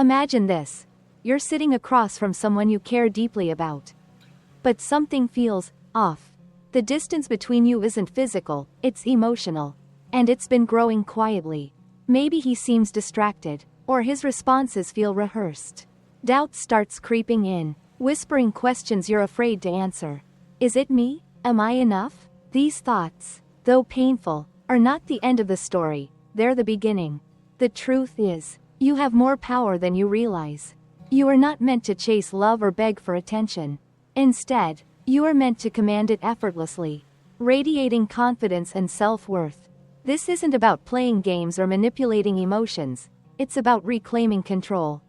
Imagine this. You're sitting across from someone you care deeply about. But something feels off. The distance between you isn't physical, it's emotional. And it's been growing quietly. Maybe he seems distracted, or his responses feel rehearsed. Doubt starts creeping in, whispering questions you're afraid to answer. Is it me? Am I enough? These thoughts, though painful, are not the end of the story, they're the beginning. The truth is, you have more power than you realize. You are not meant to chase love or beg for attention. Instead, you are meant to command it effortlessly, radiating confidence and self-worth. This isn't about playing games or manipulating emotions, it's about reclaiming control.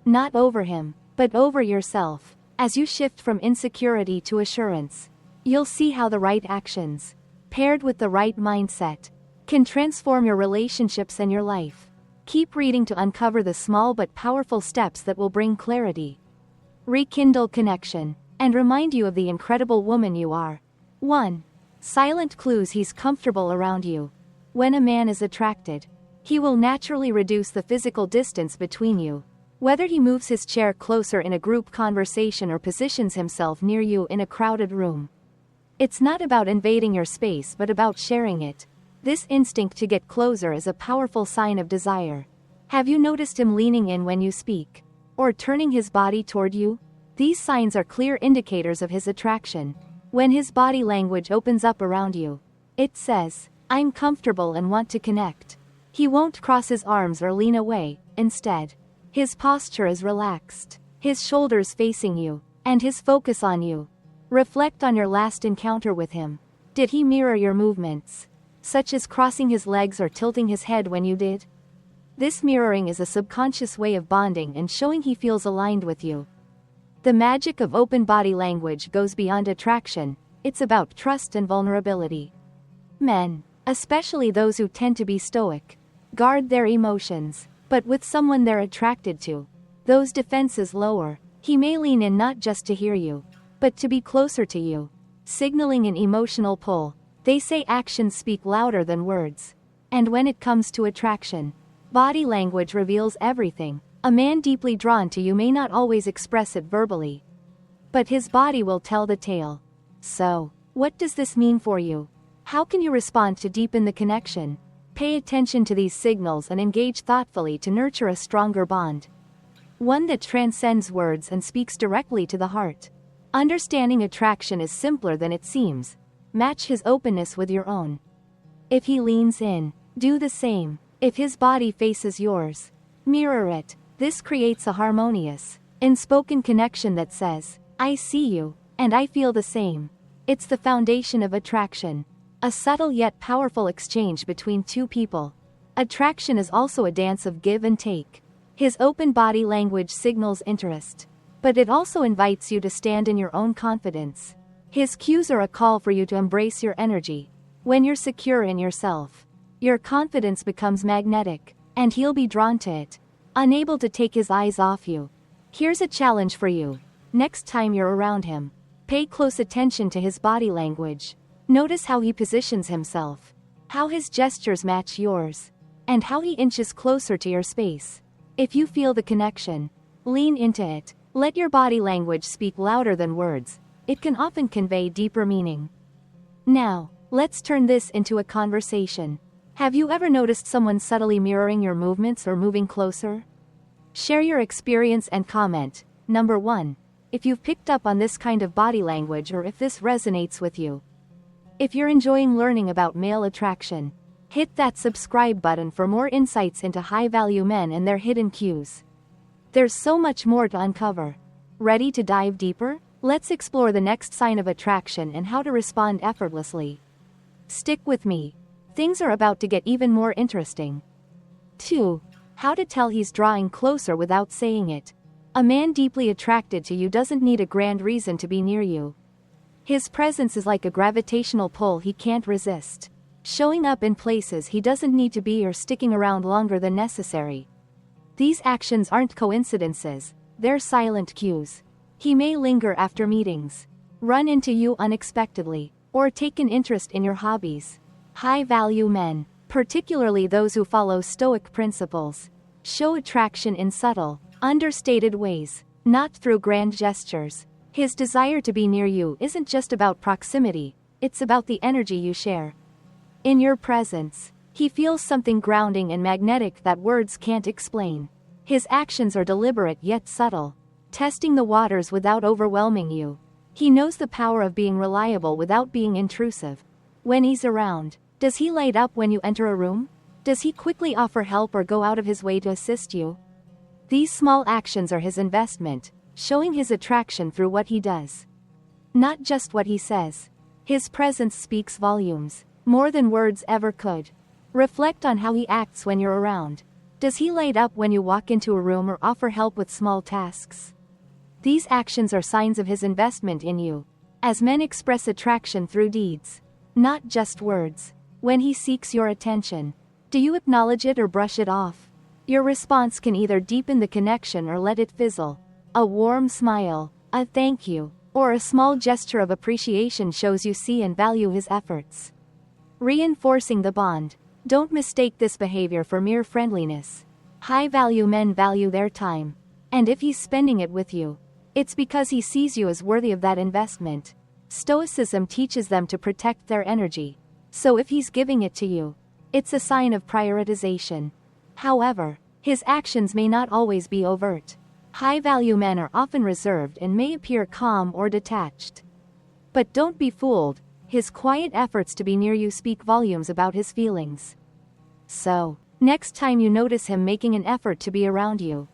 Not over him, but over yourself. As you shift from insecurity to assurance, you'll see how the right actions, paired with the right mindset, can transform your relationships and your life. Keep reading to uncover the small but powerful steps that will bring clarity, rekindle connection, and remind you of the incredible woman you are. 1. Silent clues. He's comfortable around you. When a man is attracted, he will naturally reduce the physical distance between you. Whether he moves his chair closer in a group conversation or positions himself near you in a crowded room. It's not about invading your space but about sharing it. This instinct to get closer is a powerful sign of desire. Have you noticed him leaning in when you speak? Or turning his body toward you? These signs are clear indicators of his attraction. When his body language opens up around you, it says, "I'm comfortable and want to connect." He won't cross his arms or lean away, instead. His posture is relaxed, his shoulders facing you, and his focus on you. Reflect on your last encounter with him. Did he mirror your movements, such as crossing his legs or tilting his head when you did? This mirroring is a subconscious way of bonding and showing he feels aligned with you. The magic of open body language goes beyond attraction, it's about trust and vulnerability. Men, especially those who tend to be stoic, guard their emotions, but with someone they're attracted to, those defenses lower. He may lean in not just to hear you, but to be closer to you, signaling an emotional pull. They say actions speak louder than words. And when it comes to attraction, body language reveals everything. A man deeply drawn to you may not always express it verbally, but his body will tell the tale. So, what does this mean for you? How can you respond to deepen the connection? Pay attention to these signals and engage thoughtfully to nurture a stronger bond. One that transcends words and speaks directly to the heart. Understanding attraction is simpler than it seems. Match his openness with your own. If he leans in, do the same. If his body faces yours, mirror it. This creates a harmonious, unspoken connection that says, "I see you, and I feel the same." It's the foundation of attraction. A subtle yet powerful exchange between two people. Attraction is also a dance of give and take. His open body language signals interest, but it also invites you to stand in your own confidence. His cues are a call for you to embrace your energy. When you're secure in yourself, your confidence becomes magnetic, and he'll be drawn to it, unable to take his eyes off you. Here's a challenge for you. Next time you're around him, pay close attention to his body language. Notice how he positions himself, how his gestures match yours, and how he inches closer to your space. If you feel the connection, lean into it. Let your body language speak louder than words. It can often convey deeper meaning. Now, let's turn this into a conversation. Have you ever noticed someone subtly mirroring your movements or moving closer? Share your experience and comment. Number 1. If you've picked up on this kind of body language or if this resonates with you. If you're enjoying learning about male attraction, hit that subscribe button for more insights into high-value men and their hidden cues. There's so much more to uncover. Ready to dive deeper? Let's explore the next sign of attraction and how to respond effortlessly. Stick with me. Things are about to get even more interesting. 2. How to tell he's drawing closer without saying it. A man deeply attracted to you doesn't need a grand reason to be near you. His presence is like a gravitational pull he can't resist, showing up in places he doesn't need to be or sticking around longer than necessary. These actions aren't coincidences, they're silent cues. He may linger after meetings, run into you unexpectedly, or take an interest in your hobbies. High-value men, particularly those who follow Stoic principles, show attraction in subtle, understated ways, not through grand gestures. His desire to be near you isn't just about proximity, it's about the energy you share. In your presence, he feels something grounding and magnetic that words can't explain. His actions are deliberate yet subtle, testing the waters without overwhelming you. He knows the power of being reliable without being intrusive. When he's around, does he light up when you enter a room? Does he quickly offer help or go out of his way to assist you? These small actions are his investment, showing his attraction through what he does, not just what he says. His presence speaks volumes, more than words ever could. Reflect on how he acts when you're around. Does he light up when you walk into a room or offer help with small tasks? These actions are signs of his investment in you, as men express attraction through deeds, not just words. When he seeks your attention, do you acknowledge it or brush it off? Your response can either deepen the connection or let it fizzle. A warm smile, a thank you, or a small gesture of appreciation shows you see and value his efforts, reinforcing the bond. Don't mistake this behavior for mere friendliness. High-value men value their time, and if he's spending it with you, it's because he sees you as worthy of that investment. Stoicism teaches them to protect their energy, so if he's giving it to you, it's a sign of prioritization. However, his actions may not always be overt. High-value men are often reserved and may appear calm or detached. But don't be fooled, his quiet efforts to be near you speak volumes about his feelings. So, next time you notice him making an effort to be around you,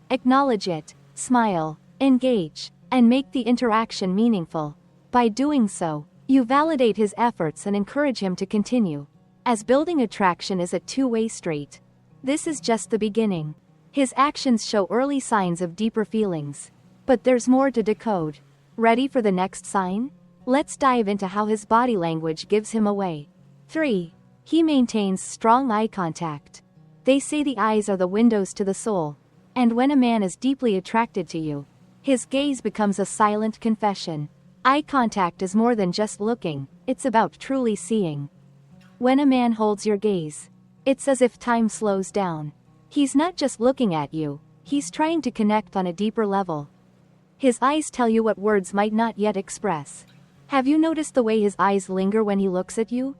acknowledge it, smile, engage, and make the interaction meaningful. By doing so, you validate his efforts and encourage him to continue. As building attraction is a two-way street, this is just the beginning. His actions show early signs of deeper feelings, but there's more to decode. Ready for the next sign? Let's dive into how his body language gives him away. 3. He maintains strong eye contact. They say the eyes are the windows to the soul, and when a man is deeply attracted to you, his gaze becomes a silent confession. Eye contact is more than just looking, it's about truly seeing. When a man holds your gaze, it's as if time slows down. He's not just looking at you, he's trying to connect on a deeper level. His eyes tell you what words might not yet express. Have you noticed the way his eyes linger when he looks at you?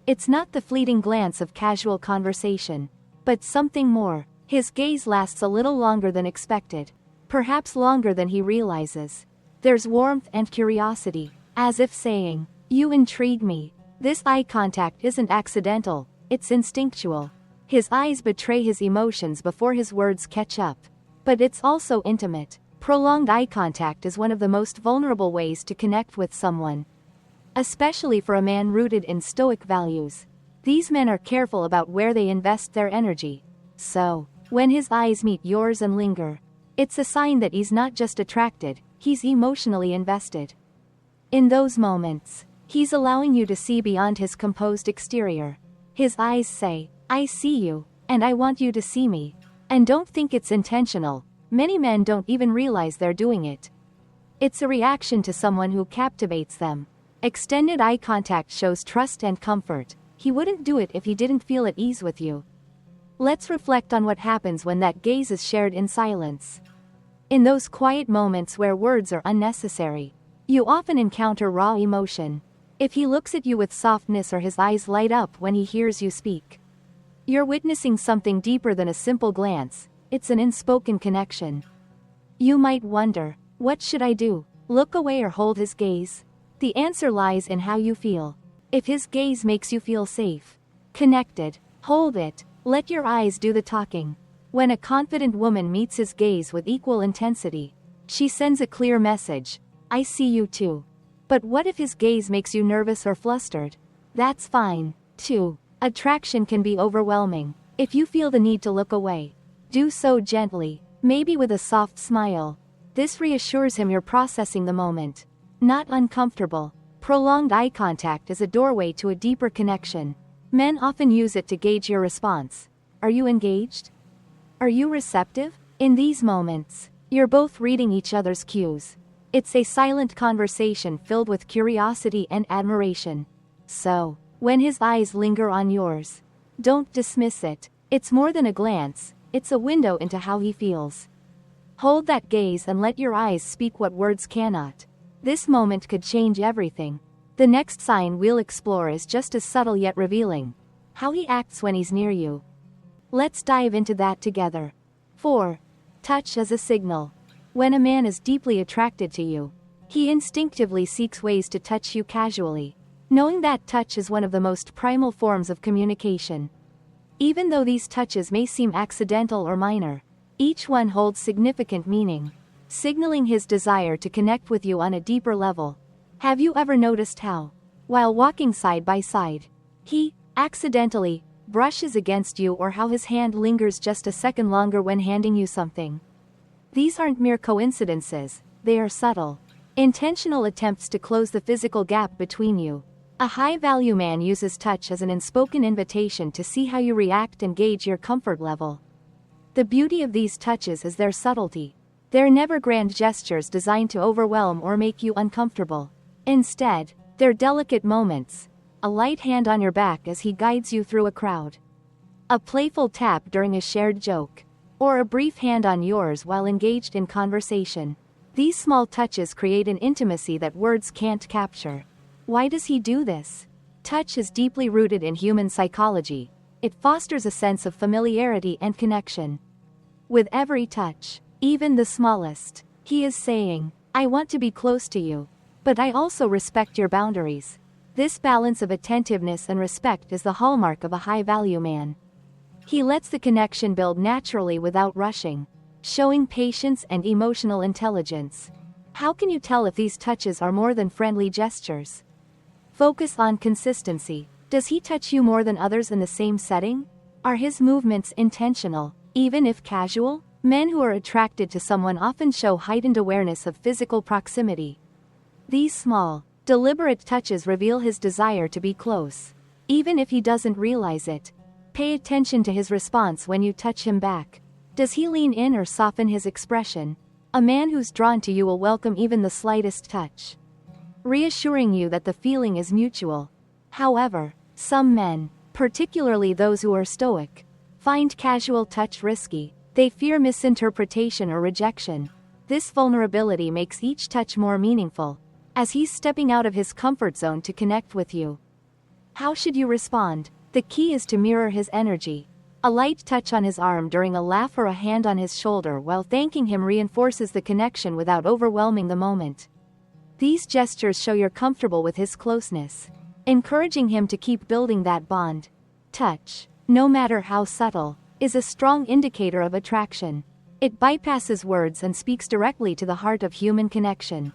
It's not the fleeting glance of casual conversation, but something more. His gaze lasts a little longer than expected, perhaps longer than he realizes. There's warmth and curiosity, as if saying, "You intrigue me." This eye contact isn't accidental, it's instinctual. His eyes betray his emotions before his words catch up. But it's also intimate. Prolonged eye contact is one of the most vulnerable ways to connect with someone, especially for a man rooted in Stoic values. These men are careful about where they invest their energy. So, when his eyes meet yours and linger, it's a sign that he's not just attracted, he's emotionally invested. In those moments, he's allowing you to see beyond his composed exterior. His eyes say, "I see you, and I want you to see me." And don't think it's intentional. Many men don't even realize they're doing it. It's a reaction to someone who captivates them. Extended eye contact shows trust and comfort. He wouldn't do it if he didn't feel at ease with you. Let's reflect on what happens when that gaze is shared in silence. In those quiet moments where words are unnecessary, you often encounter raw emotion. If he looks at you with softness or his eyes light up when he hears you speak, you're witnessing something deeper than a simple glance. It's an unspoken connection. You might wonder, what should I do? Look away or hold his gaze? The answer lies in how you feel. If his gaze makes you feel safe, connected, hold it. Let your eyes do the talking. When a confident woman meets his gaze with equal intensity, she sends a clear message: "I see you too." But what if his gaze makes you nervous or flustered? That's fine, too. Attraction can be overwhelming. If you feel the need to look away, do so gently, maybe with a soft smile. This reassures him you're processing the moment, not uncomfortable. Prolonged eye contact is a doorway to a deeper connection. Men often use it to gauge your response. Are you engaged? Are you receptive? In these moments, you're both reading each other's cues. It's a silent conversation filled with curiosity and admiration. So, when his eyes linger on yours, don't dismiss it. It's more than a glance, it's a window into how he feels. Hold that gaze and let your eyes speak what words cannot. This moment could change everything. The next sign we'll explore is just as subtle yet revealing. How he acts when he's near you. Let's dive into that together. 4. Touch as a signal. When a man is deeply attracted to you, he instinctively seeks ways to touch you casually, knowing that touch is one of the most primal forms of communication. Even though these touches may seem accidental or minor, each one holds significant meaning, signaling his desire to connect with you on a deeper level. Have you ever noticed how, while walking side by side, he, accidentally, brushes against you, or how his hand lingers just a second longer when handing you something? These aren't mere coincidences, they are subtle, intentional attempts to close the physical gap between you. A high-value man uses touch as an unspoken invitation to see how you react and gauge your comfort level. The beauty of these touches is their subtlety. They're never grand gestures designed to overwhelm or make you uncomfortable. Instead, they're delicate moments. A light hand on your back as he guides you through a crowd. A playful tap during a shared joke. Or a brief hand on yours while engaged in conversation. These small touches create an intimacy that words can't capture. Why does he do this? Touch is deeply rooted in human psychology. It fosters a sense of familiarity and connection. With every touch, even the smallest, he is saying, I want to be close to you, but I also respect your boundaries. This balance of attentiveness and respect is the hallmark of a high-value man. He lets the connection build naturally without rushing, showing patience and emotional intelligence. How can you tell if these touches are more than friendly gestures? Focus on consistency. Does he touch you more than others in the same setting? Are his movements intentional, even if casual? Men who are attracted to someone often show heightened awareness of physical proximity. These small, deliberate touches reveal his desire to be close. Even if he doesn't realize it, pay attention to his response when you touch him back. Does he lean in or soften his expression? A man who's drawn to you will welcome even the slightest touch, reassuring you that the feeling is mutual. However, some men, particularly those who are stoic, find casual touch risky. They fear misinterpretation or rejection. This vulnerability makes each touch more meaningful, as he's stepping out of his comfort zone to connect with you. How should you respond? The key is to mirror his energy. A light touch on his arm during a laugh or a hand on his shoulder while thanking him reinforces the connection without overwhelming the moment. These gestures show you're comfortable with his closeness, encouraging him to keep building that bond. Touch, no matter how subtle, is a strong indicator of attraction. It bypasses words and speaks directly to the heart of human connection.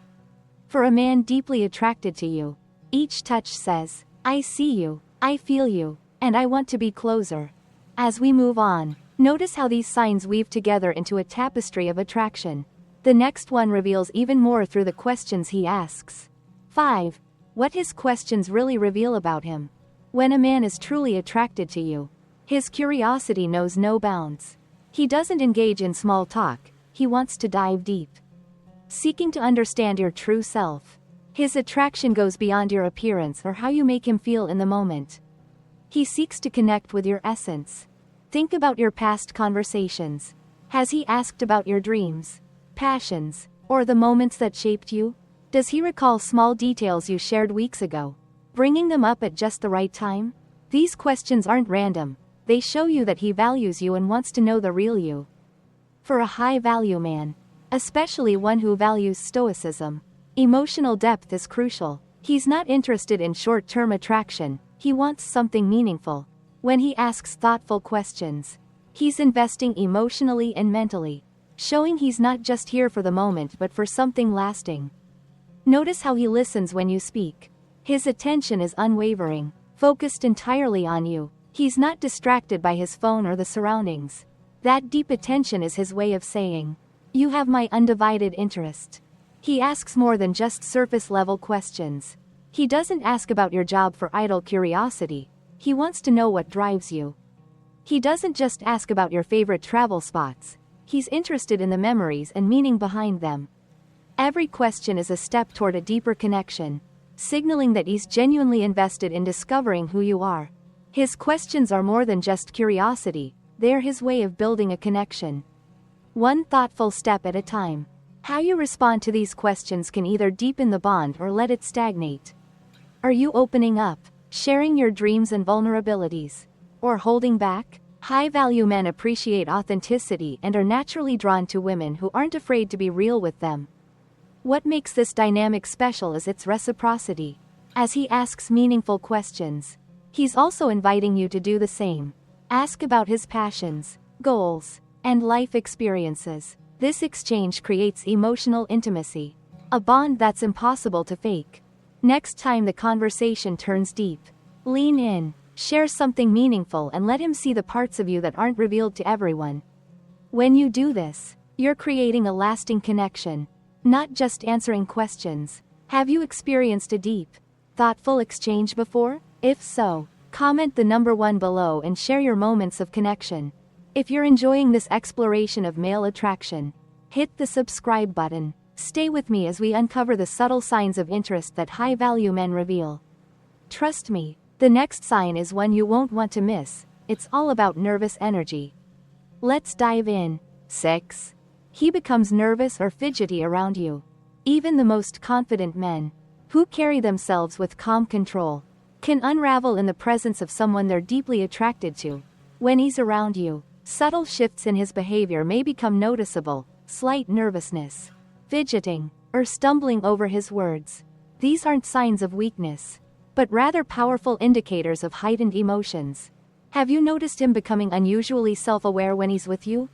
For a man deeply attracted to you, each touch says, I see you, I feel you, and I want to be closer. As we move on, notice how these signs weave together into a tapestry of attraction. The next one reveals even more through the questions he asks. 5. What his questions really reveal about him. When a man is truly attracted to you, his curiosity knows no bounds. He doesn't engage in small talk, he wants to dive deep, seeking to understand your true self. His attraction goes beyond your appearance or how you make him feel in the moment. He seeks to connect with your essence. Think about your past conversations. Has he asked about your dreams, passions, or the moments that shaped you? Does he recall small details you shared weeks ago, bringing them up at just the right time? These questions aren't random. They show you that he values you and wants to know the real you. For a high-value man, especially one who values stoicism, emotional depth is crucial. He's not interested in short-term attraction, he wants something meaningful. When he asks thoughtful questions, he's investing emotionally and mentally, showing he's not just here for the moment but for something lasting. Notice how he listens when you speak. His attention is unwavering, focused entirely on you. He's not distracted by his phone or the surroundings. That deep attention is his way of saying, you have my undivided interest. He asks more than just surface-level questions. He doesn't ask about your job for idle curiosity. He wants to know what drives you. He doesn't just ask about your favorite travel spots. He's interested in the memories and meaning behind them. Every question is a step toward a deeper connection, signaling that he's genuinely invested in discovering who you are. His questions are more than just curiosity, they're his way of building a connection. one thoughtful step at a time. How you respond to these questions can either deepen the bond or let it stagnate. Are you opening up, sharing your dreams and vulnerabilities, or holding back? High-value men appreciate authenticity and are naturally drawn to women who aren't afraid to be real with them. What makes this dynamic special is its reciprocity. As he asks meaningful questions, he's also inviting you to do the same. Ask about his passions, goals, and life experiences. This exchange creates emotional intimacy, a bond that's impossible to fake. Next time the conversation turns deep, lean in, share something meaningful, and let him see the parts of you that aren't revealed to everyone. When you do this, you're creating a lasting connection, not just answering questions. Have you experienced a deep, thoughtful exchange before? If so, comment the number 1 below and share your moments of connection. If you're enjoying this exploration of male attraction, hit the subscribe button. Stay with me as we uncover the subtle signs of interest that high-value men reveal. Trust me, the next sign is one you won't want to miss. It's all about nervous energy. Let's dive in. 6. He becomes nervous or fidgety around you. Even the most confident men, who carry themselves with calm control, can unravel in the presence of someone they're deeply attracted to. When he's around you, subtle shifts in his behavior may become noticeable: slight nervousness, fidgeting, or stumbling over his words. These aren't signs of weakness, but rather powerful indicators of heightened emotions. Have you noticed him becoming unusually self-aware when he's with you?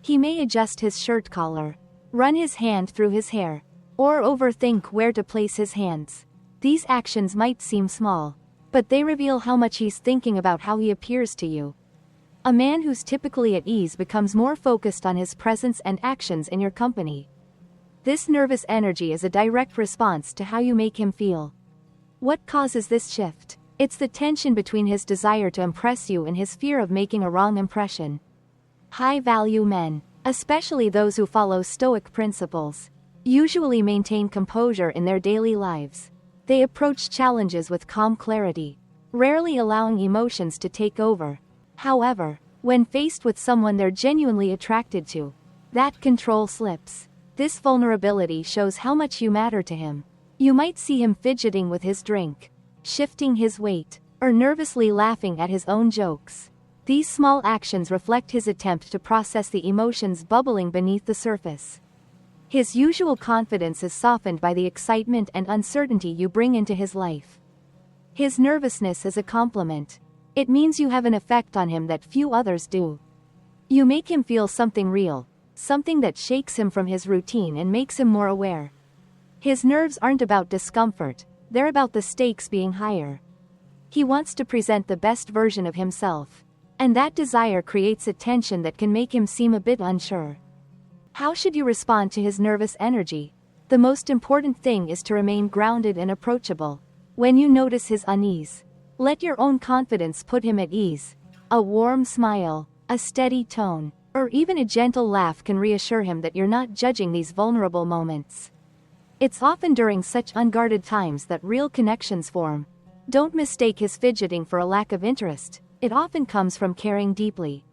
He may adjust his shirt collar, run his hand through his hair, or overthink where to place his hands. These actions might seem small, but they reveal how much he's thinking about how he appears to you. A man who's typically at ease becomes more focused on his presence and actions in your company. This nervous energy is a direct response to how you make him feel. What causes this shift? It's the tension between his desire to impress you and his fear of making a wrong impression. High-value men, especially those who follow Stoic principles, usually maintain composure in their daily lives. They approach challenges with calm clarity, rarely allowing emotions to take over. However, when faced with someone they're genuinely attracted to, that control slips. This vulnerability shows how much you matter to him. You might see him fidgeting with his drink, shifting his weight, or nervously laughing at his own jokes. These small actions reflect his attempt to process the emotions bubbling beneath the surface. His usual confidence is softened by the excitement and uncertainty you bring into his life. His nervousness is a compliment. It means you have an effect on him that few others do. You make him feel something real, something that shakes him from his routine and makes him more aware. His nerves aren't about discomfort, they're about the stakes being higher. He wants to present the best version of himself, and that desire creates a tension that can make him seem a bit unsure. How should you respond to his nervous energy? The most important thing is to remain grounded and approachable. When you notice his unease, let your own confidence put him at ease. A warm smile, a steady tone, or even a gentle laugh can reassure him that you're not judging these vulnerable moments. It's often during such unguarded times that real connections form. Don't mistake his fidgeting for a lack of interest. It often comes from caring deeply.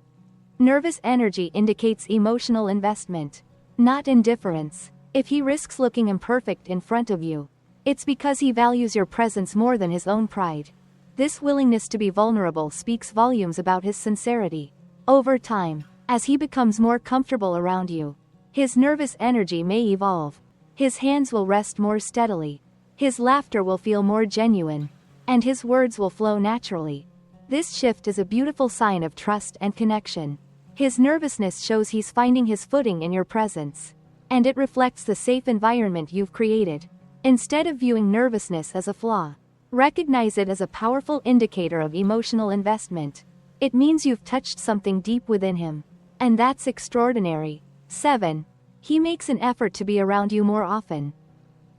Nervous energy indicates emotional investment, not indifference. If he risks looking imperfect in front of you, it's because he values your presence more than his own pride. This willingness to be vulnerable speaks volumes about his sincerity. Over time, as he becomes more comfortable around you, his nervous energy may evolve. His hands will rest more steadily, his laughter will feel more genuine, and his words will flow naturally. This shift is a beautiful sign of trust and connection. His nervousness shows he's finding his footing in your presence, and it reflects the safe environment you've created. Instead of viewing nervousness as a flaw, recognize it as a powerful indicator of emotional investment. It means you've touched something deep within him, and that's extraordinary. 7. He makes an effort to be around you more often.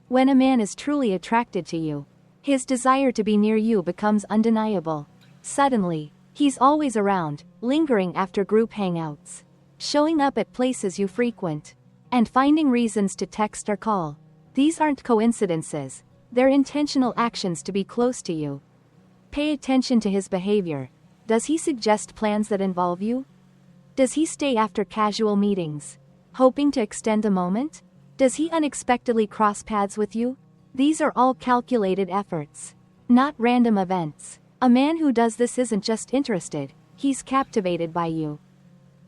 When a man is truly attracted to you, his desire to be near you becomes undeniable. Suddenly, he's always around, lingering after group hangouts, showing up at places you frequent, and finding reasons to text or call. These aren't coincidences, they're intentional actions to be close to you. Pay attention to his behavior. Does he suggest plans that involve you? Does he stay after casual meetings, hoping to extend the moment? Does he unexpectedly cross paths with you? These are all calculated efforts, not random events. A man who does this isn't just interested, he's captivated by you.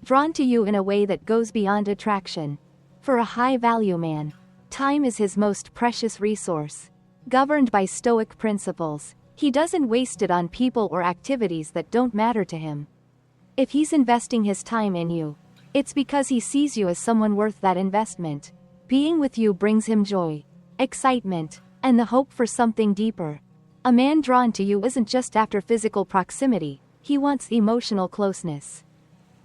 Drawn to you in a way that goes beyond attraction. For a high-value man, time is his most precious resource. Governed by Stoic principles, he doesn't waste it on people or activities that don't matter to him. If he's investing his time in you, it's because he sees you as someone worth that investment. Being with you brings him joy, excitement, and the hope for something deeper. A man drawn to you isn't just after physical proximity, he wants emotional closeness.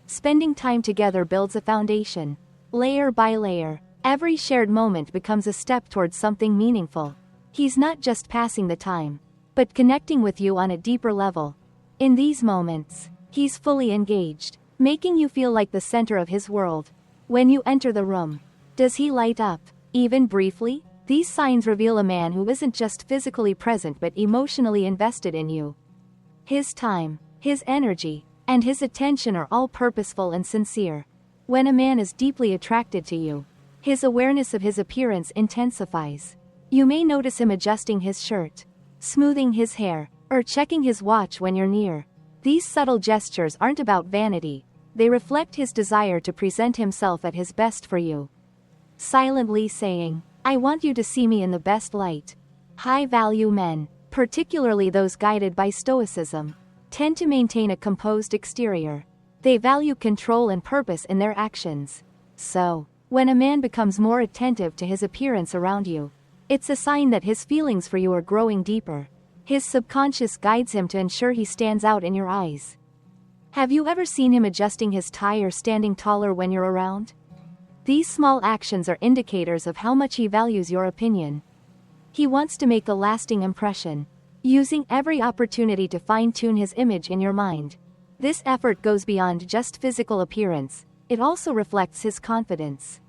Spending time together builds a foundation. Layer by layer, every shared moment becomes a step towards something meaningful. He's not just passing the time, but connecting with you on a deeper level. In these moments, he's fully engaged, making you feel like the center of his world. When you enter the room, does he light up, even briefly? These signs reveal a man who isn't just physically present but emotionally invested in you. His time, his energy, and his attention are all purposeful and sincere. When a man is deeply attracted to you, his awareness of his appearance intensifies. You may notice him adjusting his shirt, smoothing his hair, or checking his watch when you're near. These subtle gestures aren't about vanity, they reflect his desire to present himself at his best for you. Silently saying, "I want you to see me in the best light." High-value men, particularly those guided by Stoicism, tend to maintain a composed exterior. They value control and purpose in their actions. So, when a man becomes more attentive to his appearance around you, it's a sign that his feelings for you are growing deeper. His subconscious guides him to ensure he stands out in your eyes. Have you ever seen him adjusting his tie or standing taller when you're around? These small actions are indicators of how much he values your opinion. He wants to make a lasting impression, using every opportunity to fine-tune his image in your mind. This effort goes beyond just physical appearance, it also reflects his confidence.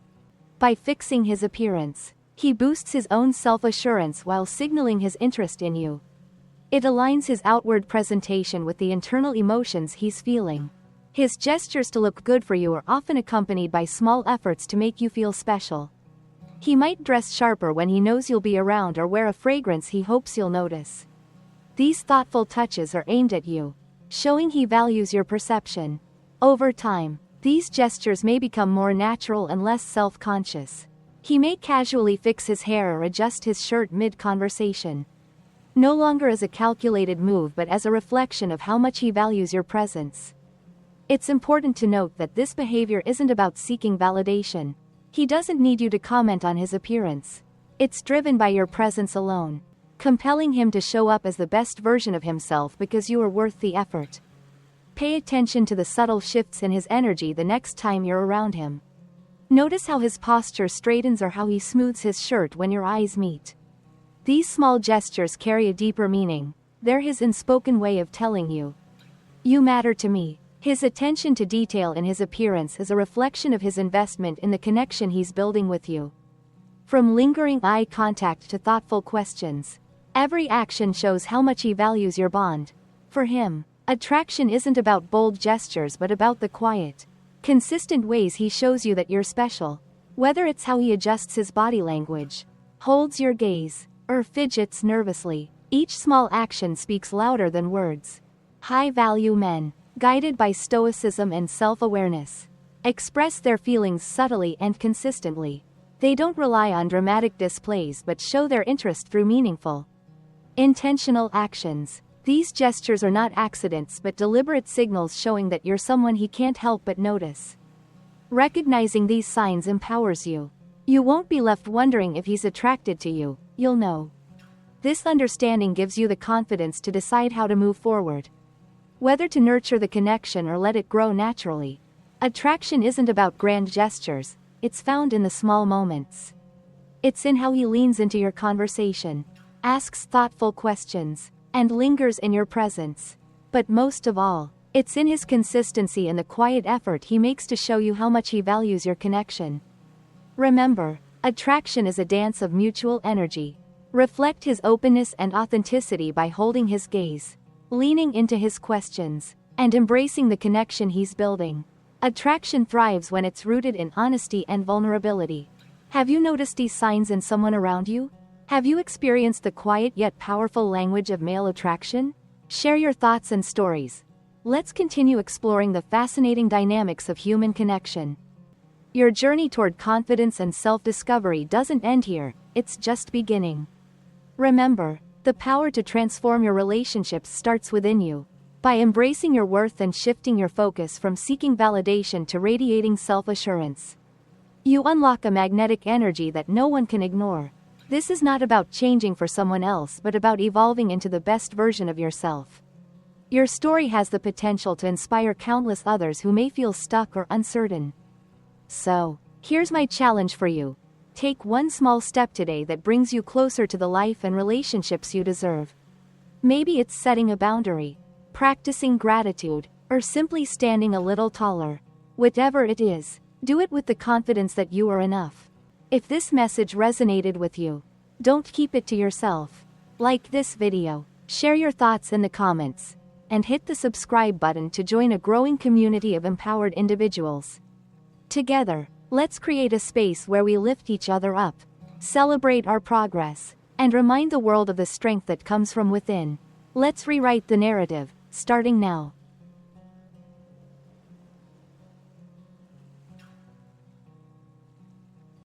By fixing his appearance, he boosts his own self-assurance while signaling his interest in you. It aligns his outward presentation with the internal emotions he's feeling. His gestures to look good for you are often accompanied by small efforts to make you feel special. He might dress sharper when he knows you'll be around or wear a fragrance he hopes you'll notice. These thoughtful touches are aimed at you, showing he values your perception. Over time, these gestures may become more natural and less self-conscious. He may casually fix his hair or adjust his shirt mid-conversation. No longer as a calculated move but as a reflection of how much he values your presence. It's important to note that this behavior isn't about seeking validation. He doesn't need you to comment on his appearance. It's driven by your presence alone, compelling him to show up as the best version of himself because you are worth the effort. Pay attention to the subtle shifts in his energy the next time you're around him. Notice how his posture straightens or how he smooths his shirt when your eyes meet. These small gestures carry a deeper meaning. They're his unspoken way of telling you, "You matter to me." His attention to detail in his appearance is a reflection of his investment in the connection he's building with you. From lingering eye contact to thoughtful questions, every action shows how much he values your bond. For him, attraction isn't about bold gestures but about the quiet, consistent ways he shows you that you're special. Whether it's how he adjusts his body language, holds your gaze, or fidgets nervously, each small action speaks louder than words. High-value men, guided by stoicism and self-awareness, express their feelings subtly and consistently. They don't rely on dramatic displays but show their interest through meaningful, intentional actions. These gestures are not accidents but deliberate signals showing that you're someone he can't help but notice. Recognizing these signs empowers you. You won't be left wondering if he's attracted to you, you'll know. This understanding gives you the confidence to decide how to move forward. Whether to nurture the connection or let it grow naturally. Attraction isn't about grand gestures, it's found in the small moments. It's in how he leans into your conversation, asks thoughtful questions, and lingers in your presence. But most of all, it's in his consistency and the quiet effort he makes to show you how much he values your connection. Remember, attraction is a dance of mutual energy. Reflect his openness and authenticity by holding his gaze, leaning into his questions, and embracing the connection he's building. Attraction thrives when it's rooted in honesty and vulnerability. Have you noticed these signs in someone around you? Have you experienced the quiet yet powerful language of male attraction? Share your thoughts and stories. Let's continue exploring the fascinating dynamics of human connection. Your journey toward confidence and self-discovery doesn't end here, it's just beginning. Remember, the power to transform your relationships starts within you. By embracing your worth and shifting your focus from seeking validation to radiating self-assurance, you unlock a magnetic energy that no one can ignore. This is not about changing for someone else but about evolving into the best version of yourself. Your story has the potential to inspire countless others who may feel stuck or uncertain. So, here's my challenge for you. Take one small step today that brings you closer to the life and relationships you deserve. Maybe it's setting a boundary, practicing gratitude, or simply standing a little taller. Whatever it is, do it with the confidence that you are enough. If this message resonated with you, don't keep it to yourself. Like this video, share your thoughts in the comments, and hit the subscribe button to join a growing community of empowered individuals. Together, let's create a space where we lift each other up, celebrate our progress, and remind the world of the strength that comes from within. Let's rewrite the narrative, starting now.